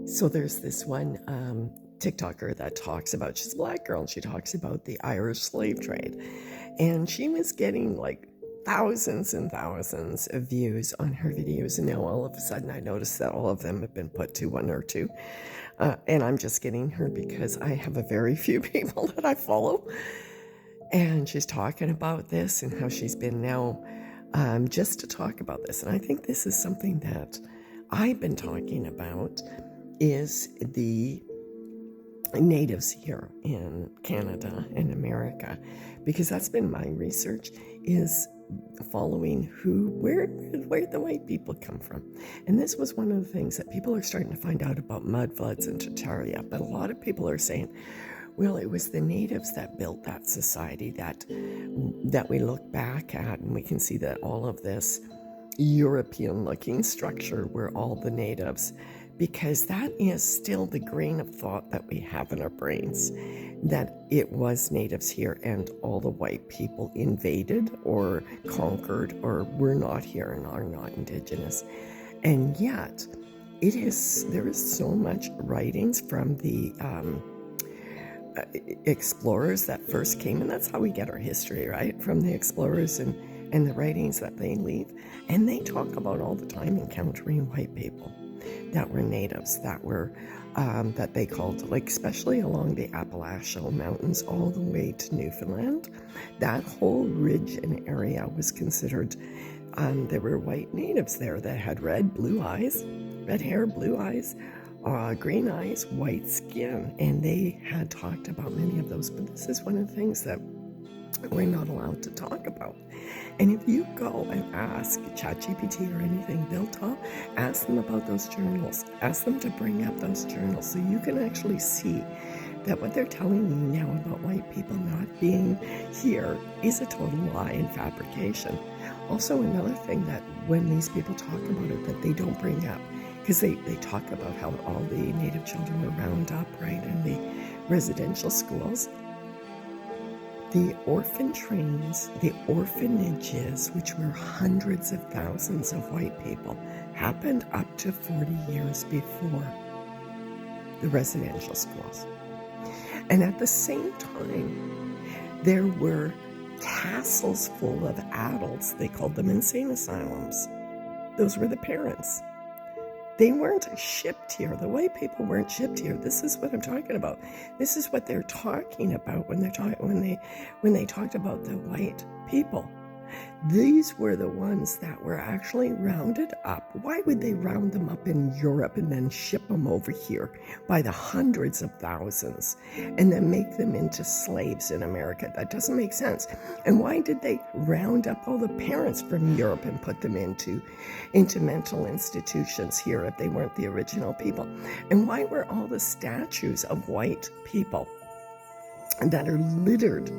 So there's this one TikToker that talks about, she's a black girl, and she talks about the Irish slave trade. And she was getting like thousands and thousands of views on her videos. And now all of a sudden I noticed that all of them have been put to one or two. And I'm just getting her because I have a very few people that I follow. And she's talking about this and how she's been now just to talk about this. And I think this is something that I've been talking about is the natives here in Canada and America, because that's been my research, is following where the white people come from. And this was one of the things that people are starting to find out about mudfloods in Tartaria. But a lot of people are saying, well, it was the natives that built that society that we look back at, and we can see that all of this European-looking structure were all the natives, because that is still the grain of thought that we have in our brains, that it was natives here and all the white people invaded or conquered or were not here and are not indigenous. And yet, there is so much writings from the explorers that first came, and that's how we get our history, right? From the explorers and the writings that they leave. And they talk about all the time encountering white people that were natives, that they called, like, especially along the Appalachian Mountains all the way to Newfoundland. That whole ridge and area was considered, there were white natives there that had red hair, blue eyes, green eyes, white skin. And they had talked about many of those, but this is one of the things that we're not allowed to talk about. And if you go and ask ChatGPT or anything, they'll ask them about those journals. Ask them to bring up those journals so you can actually see that what they're telling you now about white people not being here is a total lie and fabrication. Also, another thing that when these people talk about it that they don't bring up, because they talk about how all the native children were round up, right, in the residential schools. The orphan trains, the orphanages, which were hundreds of thousands of white people, happened up to 40 years before the residential schools. And at the same time, there were castles full of adults. They called them insane asylums. Those were the parents. They weren't shipped here. The white people weren't shipped here. This is what I'm talking about. This is what they're talking about when they talked about the white people. These were the ones that were actually rounded up. Why would they round them up in Europe and then ship them over here by the hundreds of thousands and then make them into slaves in America? That doesn't make sense. And why did they round up all the parents from Europe and put them into mental institutions here if they weren't the original people? And why were all the statues of white people that are littered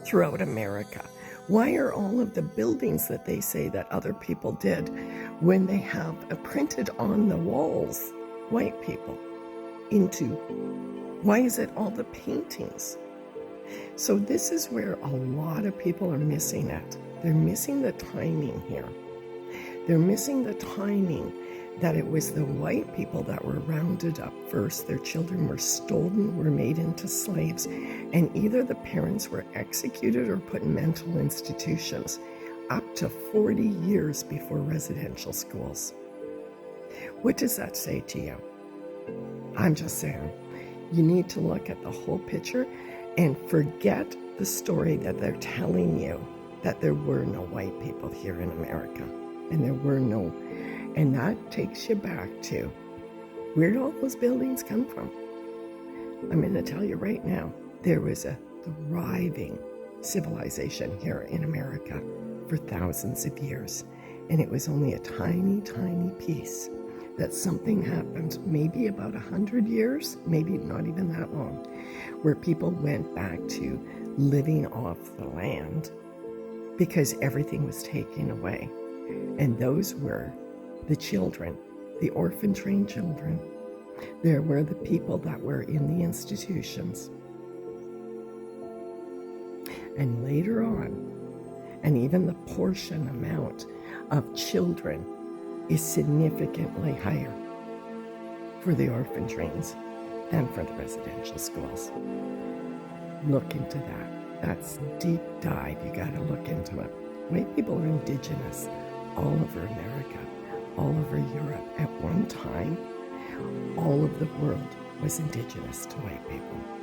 throughout America? Why are all of the buildings that they say that other people did, when they have printed on the walls white people why is it all the paintings? So this is where a lot of people are missing it. They're missing the timing here. They're missing the timing that it was the white people that were rounded up first. Their children were stolen, were made into slaves, and either the parents were executed or put in mental institutions up to 40 years before residential schools. What does that say to you? I'm just saying, you need to look at the whole picture and forget the story that they're telling you that there were no white people here in America, and that takes you back to, where did all those buildings come from? I'm going to tell you right now, there was a thriving civilization here in America for thousands of years. And it was only a tiny, tiny piece that something happened, maybe about 100 years, maybe not even that long, where people went back to living off the land because everything was taken away. And those were the children, the orphan trained children. There were the people that were in the institutions. And later on, and even the portion amount of children is significantly higher. for the orphan trains than for the residential schools. Look into that. That's deep dive. You got to look into it. White people are indigenous all over America, all over Europe. At one time, all of the world was indigenous to white people.